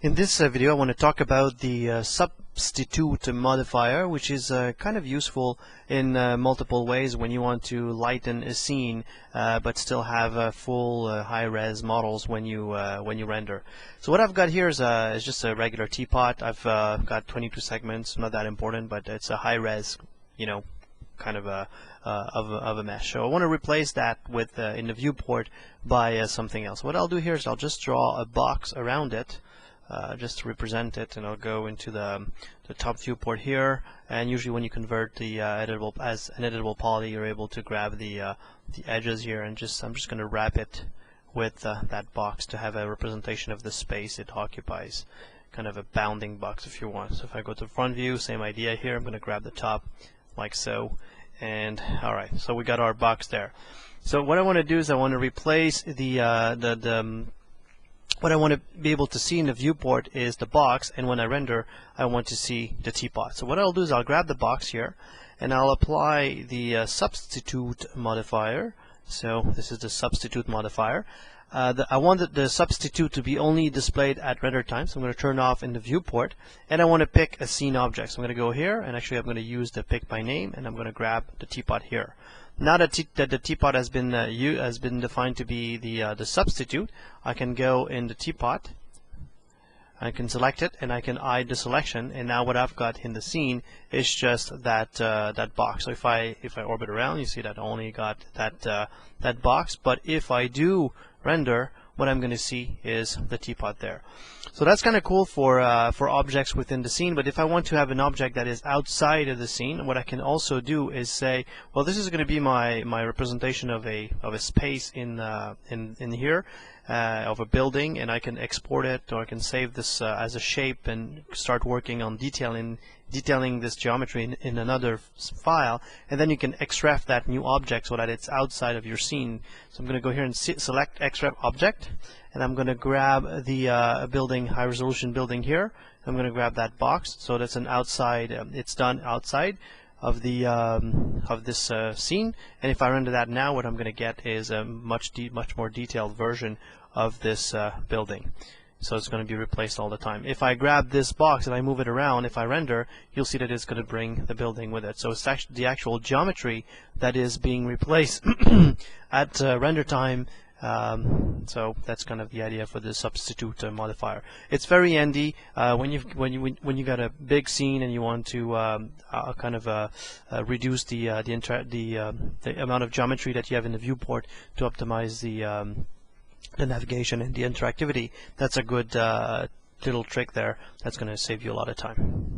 In this video I want to talk about the substitute modifier, which is kind of useful in multiple ways when you want to lighten a scene but still have full high-res models when you render. So what I've got here is just a regular teapot. I've got 22 segments, not that important, but it's a high-res, kind of a mesh. So I want to replace that with in the viewport by something else. What I'll do here is I'll just draw a box around it. Just to represent it, and I'll go into the top viewport here. And usually when you convert the editable as an editable poly, you're able to grab the edges here, and I'm just going to wrap it with that box to have a representation of the space it occupies, kind of a bounding box if you want. So if I go to front view, same idea here. I'm going to grab the top like so, and all right, so we got our box there. So what I want to do is I want to replace what I want to be able to see in the viewport is the box, and when I render I want to see the teapot. So what I'll do is I'll grab the box here and I'll apply the substitute modifier. So this is the substitute modifier. I want the substitute to be only displayed at render time, so I'm going to turn off in the viewport, and I want to pick a scene object. So I'm going to go here, and actually I'm going to use the pick by name, and I'm going to grab the teapot here. Now that the teapot has been defined to be the substitute, I can go in the teapot, I can select it, and I can hide the selection. And now what I've got in the scene is just that box. So if I orbit around, you see that I only got that box. But if I do render, what I'm going to see is the teapot there. So that's kind of cool for objects within the scene. But if I want to have an object that is outside of the scene, what I can also do is say, well, this is going to be my representation of a space in here, of a building, and I can export it, or I can save this as a shape and start working on detailing this geometry in another file, and then you can extract that new object so that it's outside of your scene. So I'm going to go here and select extract object, and I'm going to grab the building, high resolution building here. I'm going to grab that box, so that's an outside, it's done outside of the of this scene. And if I render that now, what I'm going to get is a much more detailed version of this building. So it's going to be replaced all the time. If I grab this box and I move it around, if I render, you'll see that it's going to bring the building with it. So it's actually the actual geometry that is being replaced at render time. So that's kind of the idea for the substitute modifier. It's very handy when you got a big scene and you want to kind of reduce the amount of geometry that you have in the viewport to optimize the navigation and the interactivity. That's a good little trick there that's going to save you a lot of time.